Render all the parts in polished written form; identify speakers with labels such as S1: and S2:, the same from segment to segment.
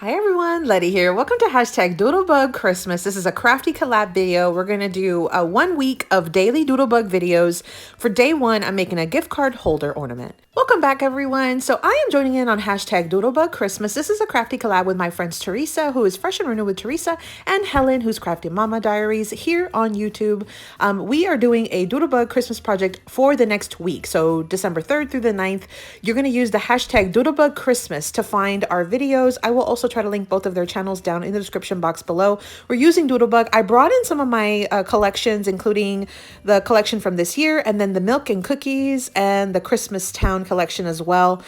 S1: Hi everyone, Letty here. Welcome to #Doodlebug Christmas. This is a crafty collab video. We're going to do a 1 week of daily Doodlebug videos. For day one, I'm making a gift card holder ornament. Welcome back everyone. So I am joining in on #Doodlebug Christmas. This is a crafty collab with my friends Teresa, who is Fresh and Renew with Teresa, and Helen, who's crafting Mama Diaries here on YouTube. We are doing a Doodlebug Christmas project for the next week. So December 3rd through the 9th, you're going to use the #Doodlebug Christmas to find our videos. I will also try to link both of their channels down in the description box below. We're using Doodlebug. I brought in some of my collections, including the collection from this year, and then the milk and cookies and the Christmas Town collection as well.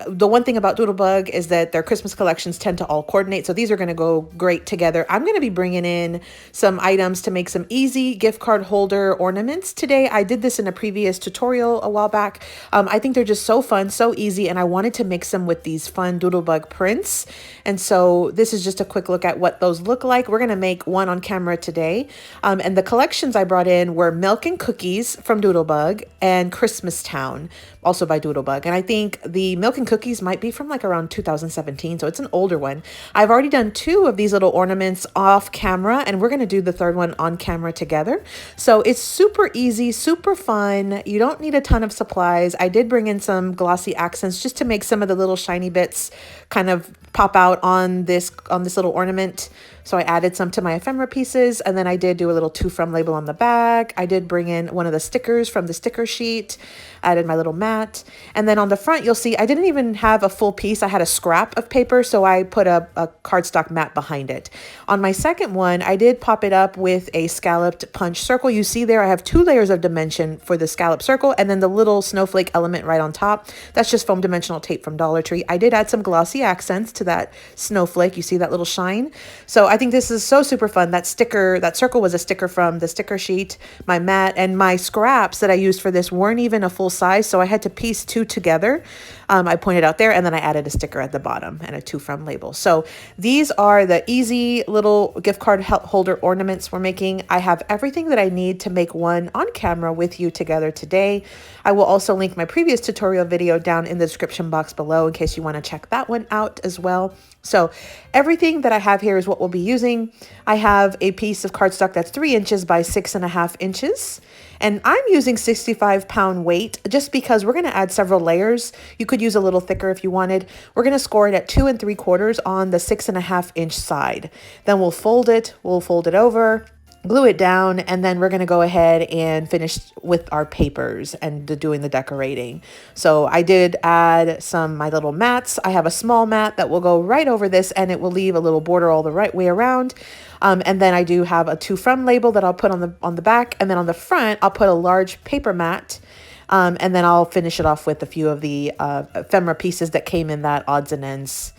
S1: The one thing about Doodlebug is that their Christmas collections tend to all coordinate, so these are going to go great together. I'm going to be bringing in some items to make some easy gift card holder ornaments today. I did this in a previous tutorial a while back. I think they're just so fun, so easy, and I wanted to mix them with these fun Doodlebug prints. And so this is just a quick look at what those look like. We're going to make one on camera today. And the collections I brought in were Milk and Cookies from Doodlebug and Christmas Town, also by Doodlebug. And I think the Milk and Cookies might be from like around 2017, so it's an older one. I've already done 2 of these little ornaments off camera, and we're going to do the third one on camera together. So it's super easy, super fun. You don't need a ton of supplies. I did bring in some glossy accents just to make some of the little shiny bits kind of pop out on this little ornament. So I added some to my ephemera pieces, and then I did do a little to from label on the back. I did bring in one of the stickers from the sticker sheet, added my little mat. And then on the front, you'll see I didn't even have a full piece. I had a scrap of paper, so I put a cardstock mat behind it. On my second one, I did pop it up with a scalloped punch circle. You see there, I have 2 layers of dimension for the scallop circle, and then the little snowflake element right on top. That's just foam dimensional tape from Dollar Tree. I did add some glossy accents to that snowflake. You see that little shine? So I think this is so super fun. That sticker, that circle was a sticker from the sticker sheet, my mat, and my scraps that I used for this weren't even a full size, so I had to piece 2 together. I pointed out there, and then I added a sticker at the bottom and a to from label. So these are the easy little gift card holder ornaments we're making. I have everything that I need to make one on camera with you together today. I will also link my previous tutorial video down in the description box below in case you want to check that one out as well. So everything that I have here is what we'll be using. I have a piece of cardstock that's 3 inches by 6.5 inches. And I'm using 65-pound weight just because we're going to add several layers. You could use a little thicker if you wanted. We're going to score it at 2 3/4 on the 6.5-inch side. Then we'll fold it over, glue it down, and then we're going to go ahead and finish with our papers and doing the decorating. So I did add my little mats. I have a small mat that will go right over this, and it will leave a little border all the right way around. And then I do have a to from label that I'll put on the back, and then on the front I'll put a large paper mat. And then I'll finish it off with a few of the ephemera pieces that came in that odds and ends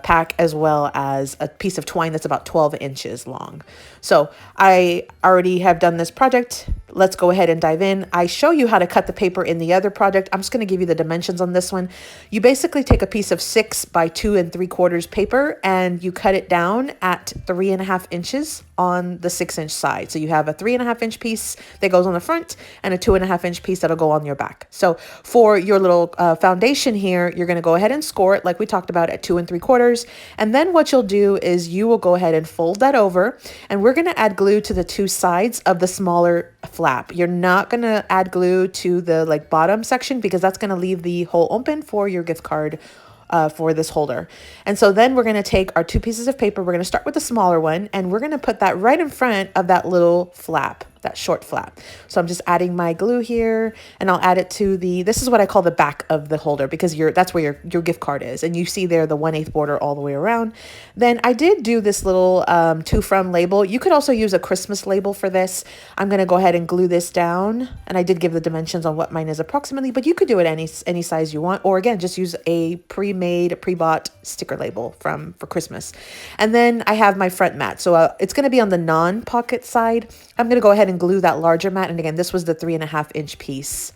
S1: pack, as well as a piece of twine that's about 12 inches long. So I already have done this project. Let's go ahead and dive in. I show you how to cut the paper in the other project. I'm just going to give you the dimensions on this one. You basically take a piece of 6 by 2 3/4 paper and you cut it down at 3.5 inches on the 6-inch side. So you have a 3.5-inch piece that goes on the front and a 2.5-inch piece that'll go on your back. So for your little foundation here, you're going to go ahead and score it like we talked about at 2 3/4. And then what you'll do is you will go ahead and fold that over, and we're going to add glue to the 2 sides of the smaller flap. You're not going to add glue to the bottom section because that's going to leave the hole open for your gift card for this holder. And so then we're going to take our 2 pieces of paper. We're going to start with the smaller one, and we're going to put that right in front of that little flap, that short flap. So I'm just adding my glue here, and I'll add it to this is what I call the back of the holder, because that's where your gift card is. And you see there the 1/8 border all the way around. Then I did do this little to from label. You could also use a Christmas label for this. I'm going to go ahead and glue this down, and I did give the dimensions on what mine is approximately, but you could do it any size you want, or again, just use a pre-bought sticker label for Christmas. And then I have my front mat. So it's going to be on the non-pocket side. I'm going to go ahead and glue that larger mat. And again, this was the 3.5-inch piece.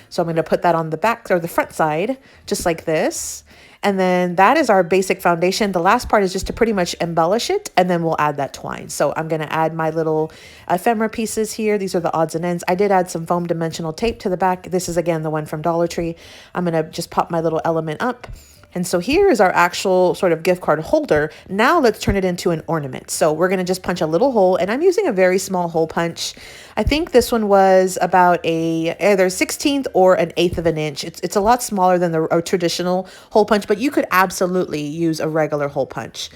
S1: So I'm going to put that on the back or the front side, just like this. And then that is our basic foundation. The last part is just to pretty much embellish it, and then we'll add that twine. So I'm going to add my little ephemera pieces here. These are the odds and ends. I did add some foam dimensional tape to the back. This is, again, the one from Dollar Tree. I'm going to just pop my little element up. And so here is our actual sort of gift card holder. Now let's turn it into an ornament. So we're going to just punch a little hole, and I'm using a very small hole punch. I think this one was about either 1/16 or an 1/8 of an inch. It's a lot smaller than a traditional hole punch, but you could absolutely use a regular hole punch.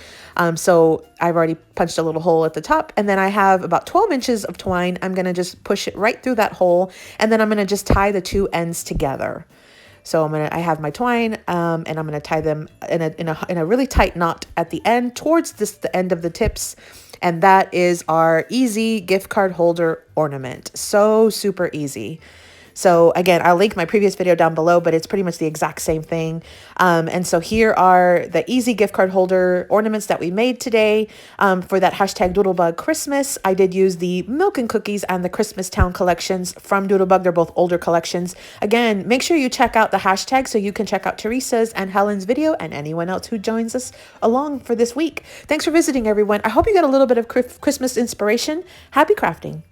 S1: So I've already punched a little hole at the top, and then I have about 12 inches of twine. I'm going to just push it right through that hole, and then I'm going to just tie the two ends together. So I have my twine, and I'm gonna tie them in a really tight knot at the end towards the end of the tips. And that is our easy gift card holder ornament. So super easy. So again, I'll link my previous video down below, but it's pretty much the exact same thing. And so here are the easy gift card holder ornaments that we made today for that hashtag Doodlebug Christmas. I did use the Milk and Cookies and the Christmas Town collections from Doodlebug. They're both older collections. Again, make sure you check out the hashtag so you can check out Teresa's and Helen's video and anyone else who joins us along for this week. Thanks for visiting, everyone. I hope you got a little bit of Christmas inspiration. Happy crafting.